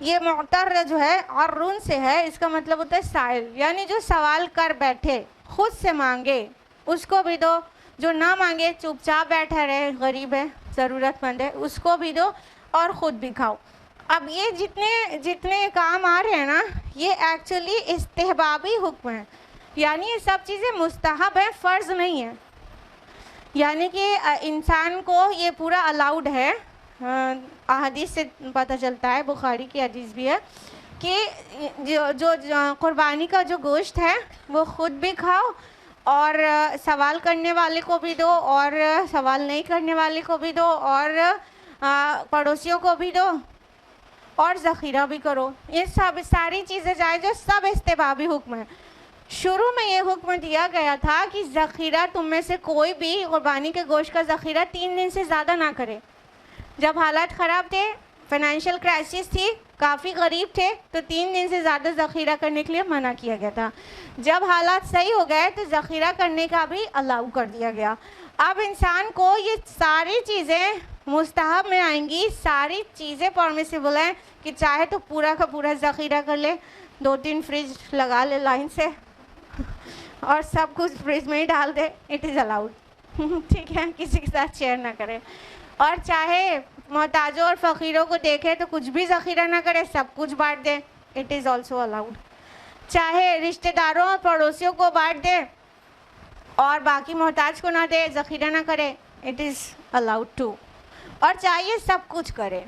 یہ معتر جو ہے عرون سے ہے، اس کا مطلب ہوتا ہے سائل، یعنی جو سوال کر بیٹھے، خود سے مانگے اس کو بھی دو، جو نہ مانگے چپ چاپ بیٹھا رہے، غریب ہے، ضرورت مند ہے، اس کو بھی دو اور خود بھی کھاؤ۔ اب یہ جتنے کام آ رہے ہیں نا، یہ ایکچولی استحبابی حکم ہے، یعنی یہ سب چیزیں مستحب ہیں، فرض نہیں ہیں، یعنی کہ انسان کو یہ پورا الاؤڈ ہے۔ احادیث سے پتہ چلتا ہے، بخاری کی حدیث بھی ہے کہ جو قربانی کا جو گوشت ہے وہ خود بھی کھاؤ اور سوال کرنے والے کو بھی دو اور سوال نہیں کرنے والے کو بھی دو اور پڑوسیوں کو بھی دو اور ذخیرہ بھی کرو۔ یہ سب ساری چیزیں جائز، جو سب استحبابی حکم ہے۔ شروع میں یہ حکم دیا گیا تھا کہ ذخیرہ تم میں سے کوئی بھی قربانی کے گوشت کا ذخیرہ 3 دن سے زیادہ نہ کرے۔ جب حالات خراب تھے، فائنینشیل کرائسس تھی، کافی غریب تھے، تو 3 دن سے زیادہ ذخیرہ کرنے کے لیے منع کیا گیا تھا۔ جب حالات صحیح ہو گئے تو ذخیرہ کرنے کا بھی الاؤ کر دیا گیا۔ اب انسان کو یہ ساری چیزیں مستحب میں آئیں گی، ساری چیزیں پرمیسیبل ہیں کہ چاہے تو پورا کا پورا ذخیرہ کر لے، 2-3 فریج لگا لے لائن سے اور سب کچھ فریج میں ہی ڈال دے، اٹ از الاؤڈ، ٹھیک ہے، کسی کے ساتھ شیئر نہ کرے۔ اور چاہے محتاجوں اور فقیروں کو دیکھے تو کچھ بھی ذخیرہ نہ کرے، سب کچھ بانٹ دے، اٹ از آلسو الاؤڈ۔ چاہے رشتہ داروں اور پڑوسیوں کو بانٹ دے اور باقی محتاج کو نہ دے، ذخیرہ نہ کرے، اٹ از الاؤڈ ٹو۔ اور چاہیے سب کچھ کرے،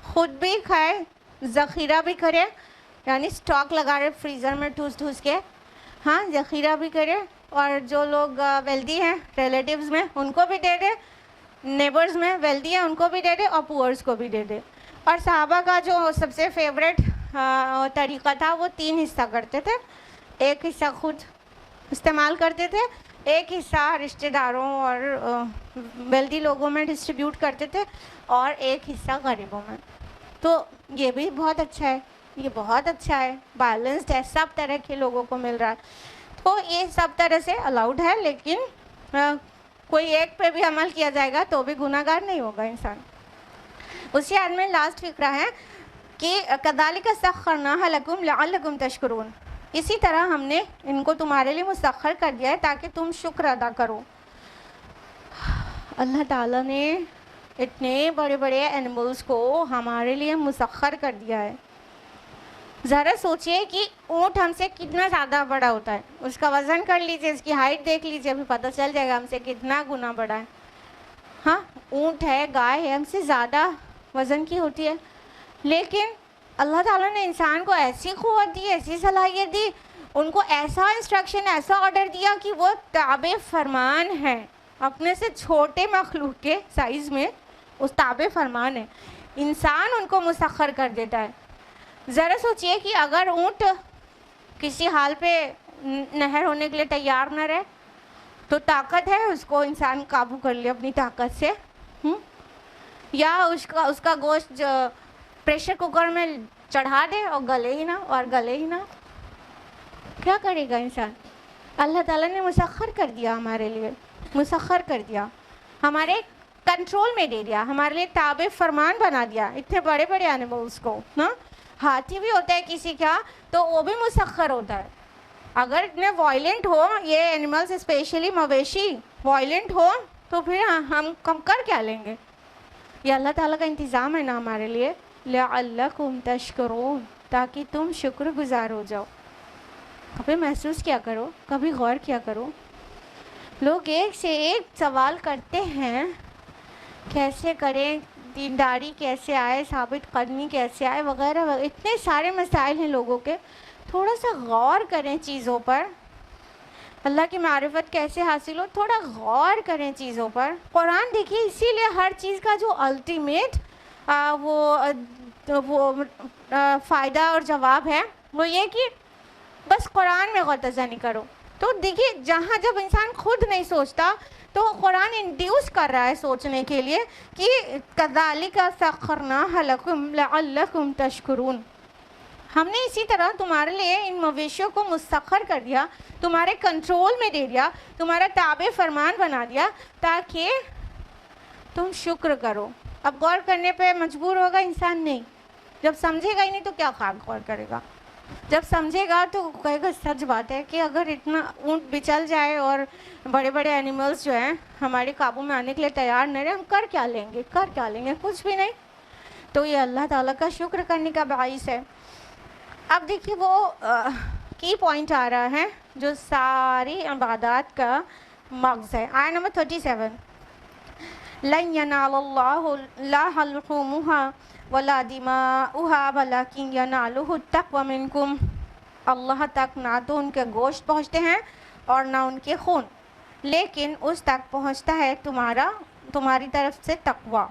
خود بھی کھائے، ذخیرہ بھی کرے، یعنی سٹاک لگا رہے فریزر میں ٹھوس کے، ہاں ذخیرہ بھی کرے، اور جو لوگ ویلدی ہیں ریلیٹیوز میں ان کو بھی دے دے، نیبرز میں ویلدی ہیں ان کو بھی دے دے اور پورس کو بھی دے دے۔ اور صحابہ کا جو سب سے فیوریٹ طریقہ تھا وہ 3 حصہ کرتے تھے، ایک حصہ خود استعمال کرتے تھے، ایک حصہ رشتہ داروں اور ویلدی لوگوں میں ڈسٹریبیوٹ کرتے تھے، اور ایک حصہ غریبوں میں۔ تو یہ بھی بہت اچھا ہے، یہ بہت اچھا ہے، بیلنسڈ ہے، سب طرح کے لوگوں کو مل رہا ہے، تو یہ سب طرح سے الاؤڈ ہے۔ لیکن کوئی ایک پہ بھی عمل کیا جائے گا تو بھی گناہ گار نہیں ہوگا انسان۔ اسی آیت میں لاسٹ فقرہ ہے کہ کذالک سخرناھا لکم لعلکم تشکرون، اسی طرح ہم نے ان کو تمہارے لیے مسخر کر دیا ہے تاکہ تم شکر ادا کرو۔ اللہ تعالیٰ نے اتنے بڑے بڑے اینیملز کو ہمارے لیے مسخر کر دیا ہے۔ ذرا سوچئے کہ اونٹ ہم سے کتنا زیادہ بڑا ہوتا ہے، اس کا وزن کر لیجئے، اس کی ہائٹ دیکھ لیجئے، ابھی پتہ چل جائے گا ہم سے کتنا گنا بڑا ہے۔ ہاں اونٹ ہے، گائے ہے، ہم سے زیادہ وزن کی ہوتی ہے، لیکن اللہ تعالیٰ نے انسان کو ایسی قوت دی، ایسی صلاحیت دی، ان کو ایسا انسٹرکشن، ایسا آرڈر دیا کہ وہ تابع فرمان ہے، اپنے سے چھوٹے مخلوق کے سائز میں اس تابع فرمان ہے، انسان ان کو مسخر کر دیتا ہے۔ ذرا سوچئے کہ اگر اونٹ کسی حال پہ نہر ہونے کے لیے تیار نہ رہے تو طاقت ہے اس کو انسان قابو کر لے اپنی طاقت سے، یا اس کا گوشت جو پریشر کوکر میں چڑھا دے اور گلے ہی نہ، کیا کرے گا انسان؟ اللہ تعالیٰ نے مسخر کر دیا، ہمارے لیے مسخر کر دیا، ہمارے کنٹرول میں دے دیا، ہمارے لیے تابع فرمان بنا دیا اتنے بڑے بڑے اینیملز کو۔ نا ہاتھی بھی ہوتا ہے کسی کا تو وہ بھی مسخر ہوتا ہے، اگر اتنے وائلنٹ ہو یہ اینیملز، اسپیشلی مویشی وائلنٹ ہو تو پھر ہم کر کیا لیں گے؟ یہ اللہ تعالیٰ کا انتظام ہے نا ہمارے لیے، لعلکم تشکرون، تاکہ تم شکر گزار ہو جاؤ۔ کبھی محسوس کیا کرو، کبھی غور کیا کرو، لوگ ایک سے ایک سوال کرتے ہیں، کیسے کریں، دینداری کیسے آئے، ثابت قدمی کیسے آئے، وغیرہ وغیرہ، اتنے سارے مسائل ہیں لوگوں کے۔ تھوڑا سا غور کریں چیزوں پر، اللہ کی معرفت کیسے حاصل ہو، تھوڑا غور کریں چیزوں پر۔ قرآن دیکھیے، اسی لیے ہر چیز کا جو الٹیمیٹ وہ فائدہ اور جواب ہے وہ یہ کہ بس قرآن میں غلطہ نہیں کرو۔ تو دیکھیے جہاں جب انسان خود نہیں سوچتا تو قرآن انڈیوس کر رہا ہے سوچنے کے لیے کہ کذالک سخرناھا لکم لعلکم تشکرون، ہم نے اسی طرح تمہارے لیے ان مویشیوں کو مسخر کر دیا، تمہارے کنٹرول میں دے دیا، تمہارا تابع فرمان بنا دیا تاکہ تم شکر کرو۔ اب غور کرنے پہ مجبور ہوگا انسان؟ نہیں، جب سمجھے گا ہی نہیں تو کیا غور کرے گا؟ جب سمجھے گا تو کہے گا سچ بات ہے کہ اگر اتنا اونٹ بچل جائے اور بڑے بڑے اینیملز جو ہیں ہمارے قابو میں آنے کے لیے تیار نہ رہے، ہم کر کیا لیں گے؟ کچھ بھی نہیں۔ تو یہ اللہ تعالیٰ کا شکر کرنے کا باعث ہے۔ اب دیکھیے وہ کی پوائنٹ آ رہا ہے جو ساری عبادات کا مغز ہے، آیت نمبر 37، لَن يَنَالَ اللَّهَ لُحُومُهَا وَلَا دِمَاؤُهَا وَلَكِنْ يَنَالُهُ التَّقْوَى مِنْكُمْ، اللہ تک نہ تو ان کے گوشت پہنچتے ہیں اور نہ ان کے خون، لیکن اس تک پہنچتا ہے تمہاری طرف سے تقوی۔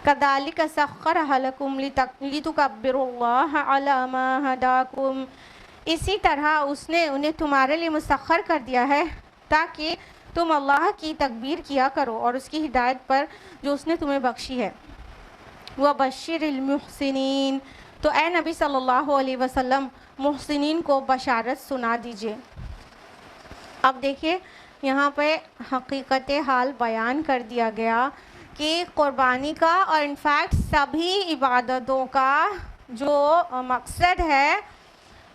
كَذَلِكَ سَخَّرَهَا لَكُمْ لِتُكَبِّرُوا اللَّهَ عَلَى مَا هَدَاكُمْ، اسی طرح اس نے انہیں تمہارے لیے مسخر کر دیا ہے تاکہ تم اللہ کی تکبیر کیا کرو اور اس کی ہدایت پر جو اس نے تمہیں بخشی ہے۔ وَبَشِّرِ الْمُحْسِنِينَ، تو اے نبی صلی اللہ علیہ وسلم محسنین کو بشارت سنا دیجئے۔ اب دیکھیے یہاں پہ حقیقت حال بیان کر دیا گیا کہ قربانی کا اور انفیکٹ سبھی عبادتوں کا جو مقصد ہے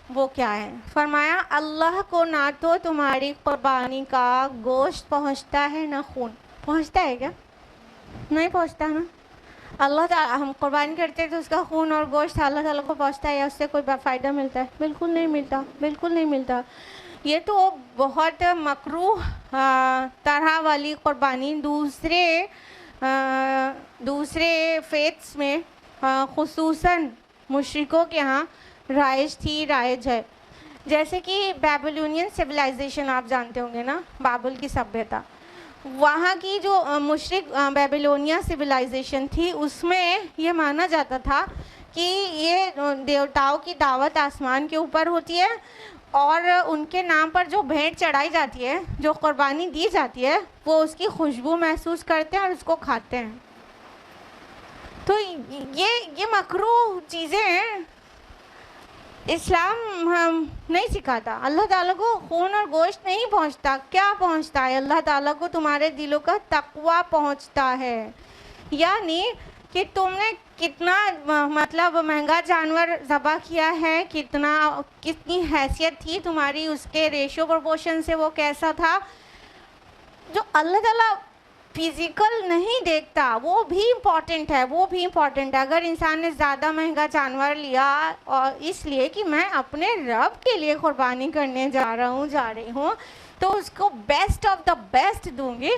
وہ کیا ہے۔ فرمایا اللہ کو نہ تو تمہاری قربانی کا گوشت پہنچتا ہے نہ خون پہنچتا ہے، کیا نہیں پہنچتا نا؟ اللہ تعالیٰ ہم قربانی کرتے ہیں تو اس کا خون اور گوشت اللہ تعالیٰ کو پہنچتا ہے یا اس سے کوئی فائدہ ملتا ہے؟ بالکل نہیں ملتا، بالکل نہیں ملتا۔ یہ تو بہت مکروہ طرح والی قربانی دوسرے فیتھس میں خصوصاً مشرکوں کے ہاں رائج ہے، جیسے کہ بیبلونین سویلائزیشن آپ جانتے ہوں گے نا، بابل کی سبھیتا، وہاں کی جو مشرک بیبلونیا سویلائزیشن تھی اس میں یہ مانا جاتا تھا کہ یہ دیوتاؤں کی دعوت آسمان کے اوپر ہوتی ہے اور ان کے نام پر جو بھیٹ چڑھائی جاتی ہے، جو قربانی دی جاتی ہے، وہ اس کی خوشبو محسوس کرتے ہیں اور اس کو کھاتے ہیں۔ تو یہ مکروہ چیزیں ہیں، اسلام نہیں سکھاتا۔ اللہ تعالیٰ کو خون اور گوشت نہیں پہنچتا، کیا پہنچتا ہے؟ اللہ تعالیٰ کو تمہارے دلوں کا تقوی پہنچتا ہے، یعنی کہ تم نے کتنا مطلب مہنگا جانور ذبح کیا ہے، کتنی حیثیت تھی تمہاری، اس کے ریشو پرپورشن سے وہ کیسا تھا، جو اللہ تعالیٰ فزیکل نہیں دیکھتا وہ بھی امپورٹنٹ ہے۔ اگر انسان نے زیادہ مہنگا جانور لیا اور اس لیے کہ میں اپنے رب کے لیے قربانی کرنے جا رہی ہوں تو اس کو بیسٹ آف دا بیسٹ دوں گی،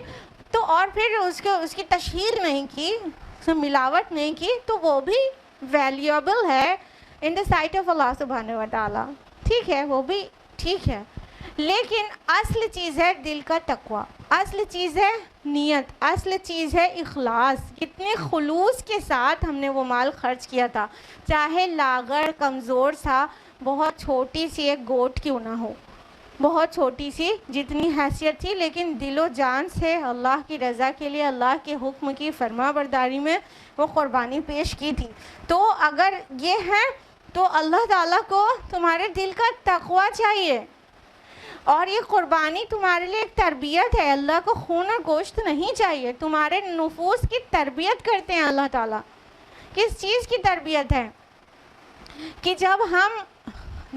تو اور پھر اس کی تشہیر نہیں کی، اس میں ملاوٹ نہیں کی، تو وہ بھی ویلیوبل ہے ان دا سائٹ آف اللہ سبحانہ و تعالیٰ، ٹھیک ہے، وہ بھی ٹھیک ہے۔ لیکن اصل چیز ہے دل کا تقوی، اصل چیز ہے نیت، اصل چیز ہے اخلاص، کتنے خلوص کے ساتھ ہم نے وہ مال خرچ کیا تھا، چاہے لاغر کمزور سا بہت چھوٹی سی ایک گوٹ کیوں نہ ہو، بہت چھوٹی سی جتنی حیثیت تھی، لیکن دل و جان سے اللہ کی رضا کے لیے اللہ کے حکم کی فرما برداری میں وہ قربانی پیش کی تھی۔ تو اگر یہ ہے تو اللہ تعالیٰ کو تمہارے دل کا تقوی چاہیے، اور یہ قربانی تمہارے لیے ایک تربیت ہے۔ اللہ کو خون اور گوشت نہیں چاہیے، تمہارے نفوس کی تربیت کرتے ہیں اللہ تعالیٰ۔ کس چیز کی تربیت ہے؟ کہ جب ہم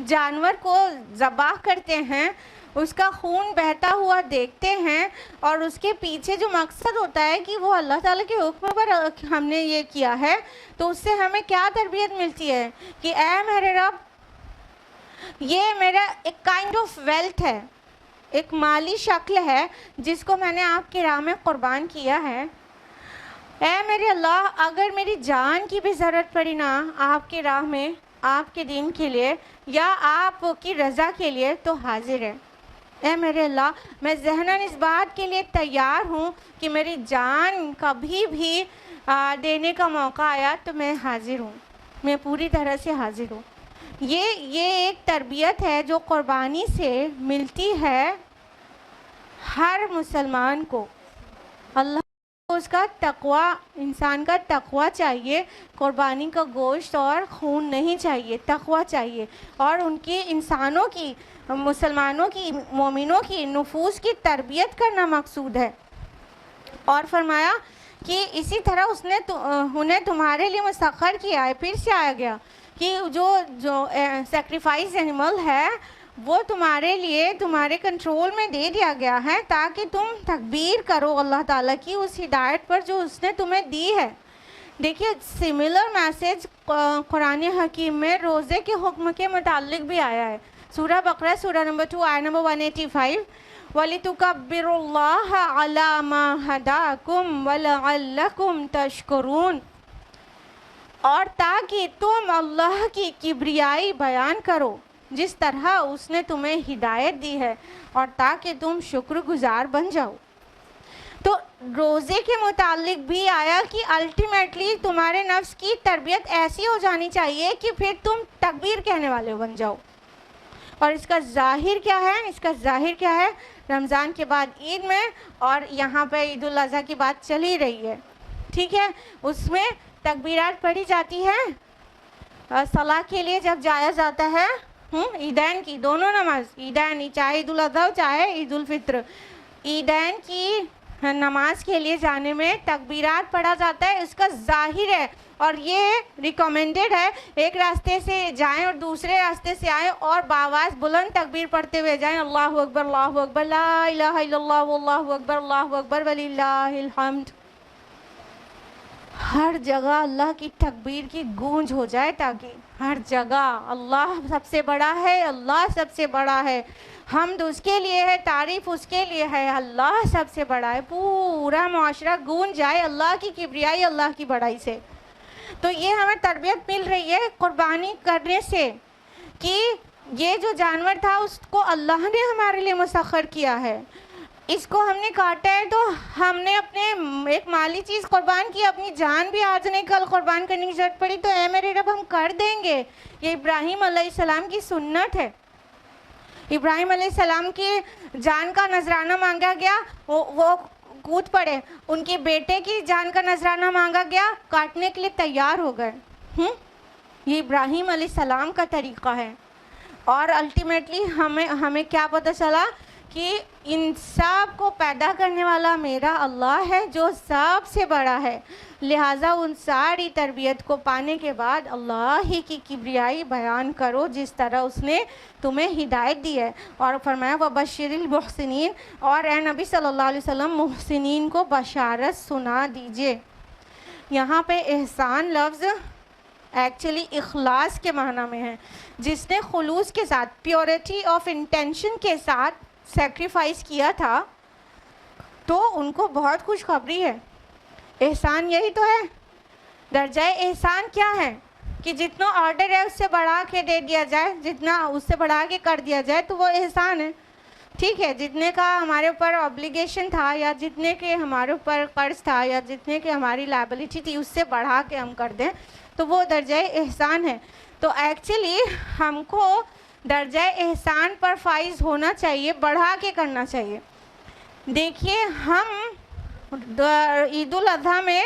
جانور کو ذبح کرتے ہیں، اس کا خون بہتا ہوا دیکھتے ہیں، اور اس کے پیچھے جو مقصد ہوتا ہے کہ وہ اللہ تعالیٰ کے حکم پر ہم نے یہ کیا ہے، تو اس سے ہمیں کیا تربیت ملتی ہے کہ اے میرے رب، یہ میرا ایک کائنڈ آف ویلتھ ہے، ایک مالی شکل ہے جس کو میں نے آپ کی راہ میں قربان کیا ہے۔ اے میرے اللہ، اگر میری جان کی بھی ضرورت پڑی نا آپ کی راہ میں، آپ کے دین کے لیے یا آپ کی رضا کے لیے، تو حاضر ہے۔ اے میرے اللہ، میں ذہناً اس بات کے لیے تیار ہوں کہ میری جان کبھی بھی دینے کا موقع آیا تو میں حاضر ہوں، میں پوری طرح سے حاضر ہوں۔ یہ ایک تربیت ہے جو قربانی سے ملتی ہے ہر مسلمان کو۔ اللہ کو اس کا تقوی، انسان کا تقوی چاہیے، قربانی کا گوشت اور خون نہیں چاہیے، تقوی چاہیے، اور ان کی انسانوں کی، مسلمانوں کی، مومنوں کی نفوس کی تربیت کرنا مقصود ہے۔ اور فرمایا کہ اسی طرح اس نے انہیں تمہارے لیے مسخر کیا ہے. پھر سے آیا گیا کہ جو سیکریفائس اینیمل ہے وہ تمہارے لیے تمہارے کنٹرول میں دے دیا گیا ہے تاکہ تم تکبیر کرو اللہ تعالیٰ کی اس ہدایت پر جو اس نے تمہیں دی ہے. دیکھیے سملر میسج قرآن حکیم میں روزے کے حکم کے متعلق بھی آیا ہے. سورہ بقرہ سورہ نمبر 2 آیت نمبر 185 وَلِتُكَبِّرُوا اللَّهَ عَلَى مَا هَدَاكُمْ وَلَعَلَّكُمْ تَشْكُرُونَ، اور تاکہ تم اللہ کی کبریائی بیان کرو جس طرح اس نے تمہیں ہدایت دی ہے اور تاکہ تم شکر گزار بن جاؤ. تو روزے کے متعلق بھی آیا کہ الٹیمیٹلی تمہارے نفس کی تربیت ایسی ہو جانی چاہیے کہ پھر تم تکبیر کہنے والے بن جاؤ. اور اس کا ظاہر کیا ہے؟ اس کا ظاہر کیا ہے؟ رمضان کے بعد عید میں، اور یہاں پہ عید الاضحیٰ کی بات چل ہی رہی ہے، ٹھیک ہے، اس میں تکبیرات پڑھی جاتی ہے صلاح کے لیے جب جایا جاتا ہے عیدین کی دونوں نماز، عیدین چاہے عید الاضحیٰ چاہے عید الفطر، عیدین کی نماز کے لیے جانے میں تکبیرات پڑھا جاتا ہے. اس کا ظاہر ہے اور یہ ریکمینڈڈ ہے ایک راستے سے جائیں اور دوسرے راستے سے آئیں اور بآواز بلند تکبیر پڑھتے ہوئے جائیں، اللہ اکبر لا الہ الا اللہ واللہ اکبر وللہ الحمد. ہر جگہ اللہ کی تکبیر کی گونج ہو جائے، تاکہ ہر جگہ اللہ سب سے بڑا ہے، اللہ سب سے بڑا ہے، حمد اس کے لیے ہے، تعریف اس کے لیے ہے، اللہ سب سے بڑا ہے. پورا معاشرہ گونج جائے اللہ کی کبریائی، اللہ کی بڑائی سے. تو یہ ہمیں تربیت مل رہی ہے قربانی کرنے سے کہ یہ جو جانور تھا اس کو اللہ نے ہمارے لیے مسخر کیا ہے. اس کو ہم نے کاٹا ہے تو ہم نے اپنے ایک مالی چیز قربان کی، اپنی جان بھی آج نہیں کل قربان کرنے کی ضرورت پڑی تو اے میرے رب ہم کر دیں گے. یہ ابراہیم علیہ السلام کی سنت ہے. ابراہیم علیہ السلام کی جان کا نذرانہ مانگا گیا، وہ کود پڑے. ان کے بیٹے کی جان کا نذرانہ مانگا گیا، کاٹنے کے لیے تیار ہو گئے. یہ ابراہیم علیہ السلام کا طریقہ ہے. اور الٹیمیٹلی ہمیں کیا پتہ چلا کہ ان سب کو پیدا کرنے والا میرا اللہ ہے جو سب سے بڑا ہے. لہٰذا ان ساری تربیت کو پانے کے بعد اللہ ہی کی کبریائی بیان کرو جس طرح اس نے تمہیں ہدایت دی ہے. اور فرمایا وَبَشِّرِ الْمُحْسِنِينَ، اور اے نبی صلی اللہ علیہ وسلم محسنین کو بشارت سنا دیجئے. یہاں پہ احسان لفظ ایکچولی اخلاص کے معنی میں ہے. جس نے خلوص کے ساتھ، پیورٹی آف انٹینشن کے ساتھ سیکریفائس کیا تھا تو ان کو بہت خوشخبری ہے. احسان یہی تو ہے. درجہ احسان کیا ہے؟ کہ جتنا آرڈر ہے اس سے بڑھا کے دے دیا جائے، جتنا اس سے بڑھا کے کر دیا جائے تو وہ احسان ہے. ٹھیک ہے، جتنے کا ہمارے اوپر obligation تھا یا جتنے کے ہمارے اوپر قرض تھا یا جتنے کے ہماری liability تھی اس سے بڑھا کے ہم کر دیں تو وہ درجہ احسان ہے. تو ایکچولی ہم کو درجہ احسان پر فائز ہونا چاہیے، بڑھا کے کرنا چاہیے. دیکھیے ہم عید الاضحیٰ میں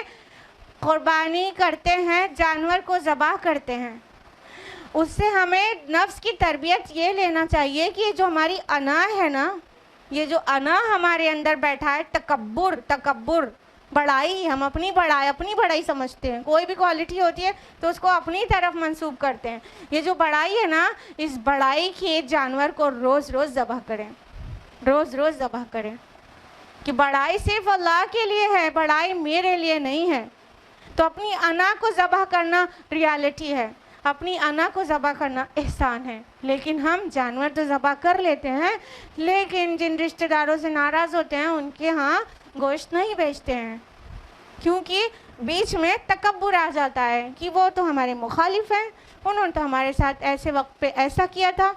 قربانی کرتے ہیں، جانور کو ذبح کرتے ہیں. اس سے ہمیں نفس کی تربیت یہ لینا چاہیے کہ جو ہماری انا ہے نا، یہ جو انا ہمارے اندر بیٹھا ہے، تکبر، بڑائی، ہم اپنی بڑائی سمجھتے ہیں. کوئی بھی کوالٹی ہوتی ہے تو اس کو اپنی طرف منسوب کرتے ہیں. یہ جو بڑائی ہے نا، اس بڑائی کے جانور کو روز روز ذبح کریں کہ بڑائی صرف اللہ کے لیے ہے، بڑائی میرے لیے نہیں ہے. تو اپنی انا کو ذبح کرنا ریالٹی ہے، اپنی انا کو ذبح کرنا احسان ہے. لیکن ہم جانور تو ذبح کر لیتے ہیں، لیکن جن رشتہ داروں سے ناراض ہوتے ہیں ان کے ہاں گوشت نہیں بیچتے ہیں، کیونکہ بیچ میں تکبر آ جاتا ہے کہ وہ تو ہمارے مخالف ہیں، انہوں نے تو ہمارے ساتھ ایسے وقت پہ ایسا کیا تھا.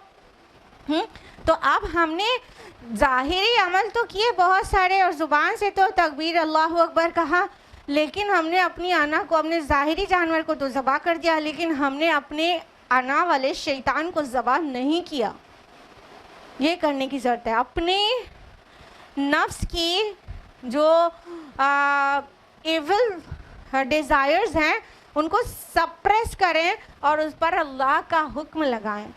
تو اب ہم نے ظاہری عمل تو کیے بہت سارے اور زبان سے تو تکبیر اللہ اکبر کہا، لیکن ہم نے اپنی انا کو، اپنے ظاہری جانور کو تو ذبح کر دیا، لیکن ہم نے اپنے انا والے شیطان کو ذبح نہیں کیا. یہ کرنے کی ضرورت ہے. اپنے نفس کی جو ایول ڈیزائرز ہیں ان کو سپریس کریں اور اس پر اللہ کا حکم لگائیں.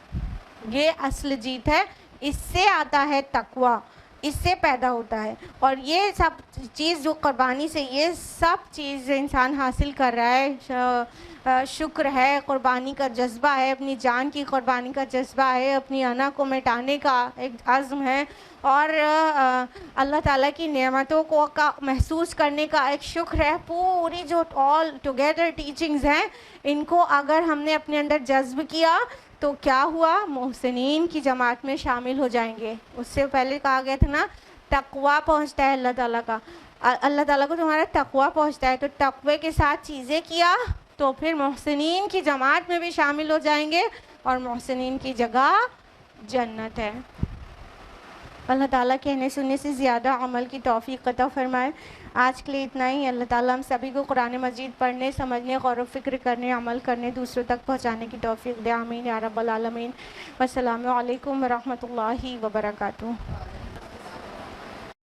یہ اصل جیت ہے. اس سے آتا ہے تقویٰ. اس سے پیدا ہوتا ہے. اور یہ سب چیز جو قربانی سے یہ سب چیز انسان حاصل کر رہا ہے، شکر ہے، قربانی کا جذبہ ہے، اپنی جان کی قربانی کا جذبہ ہے، اپنی انا کو مٹانے کا ایک عزم ہے، اور اللہ تعالیٰ کی نعمتوں کو محسوس کرنے کا ایک شکر ہے. پوری جو آل ٹوگیدر ٹیچنگز ہیں ان کو اگر ہم نے اپنے اندر جذب کیا تو کیا ہوا؟ محسنین کی جماعت میں شامل ہو جائیں گے. اس سے پہلے کہا گیا تھا نا تقویٰ پہنچتا ہے اللہ تعالیٰ کا، اللہ تعالیٰ کو تمہارا تقویٰ پہنچتا ہے، تو تقوی کے ساتھ چیزیں کیا تو پھر محسنین کی جماعت میں بھی شامل ہو جائیں گے، اور محسنین کی جگہ جنت ہے. اللہ تعالیٰ کہنے سننے سے زیادہ عمل کی توفیق عطا فرمائے. آج کے لیے اتنا ہی. اللہ تعالیٰ ہم سبھی کو قرآن مجید پڑھنے، سمجھنے، غور و فکر کرنے، عمل کرنے، دوسروں تک پہنچانے کی توفیق دے. آمین یا رب العالمین. والسلام علیکم ورحمۃ اللہ وبرکاتہ.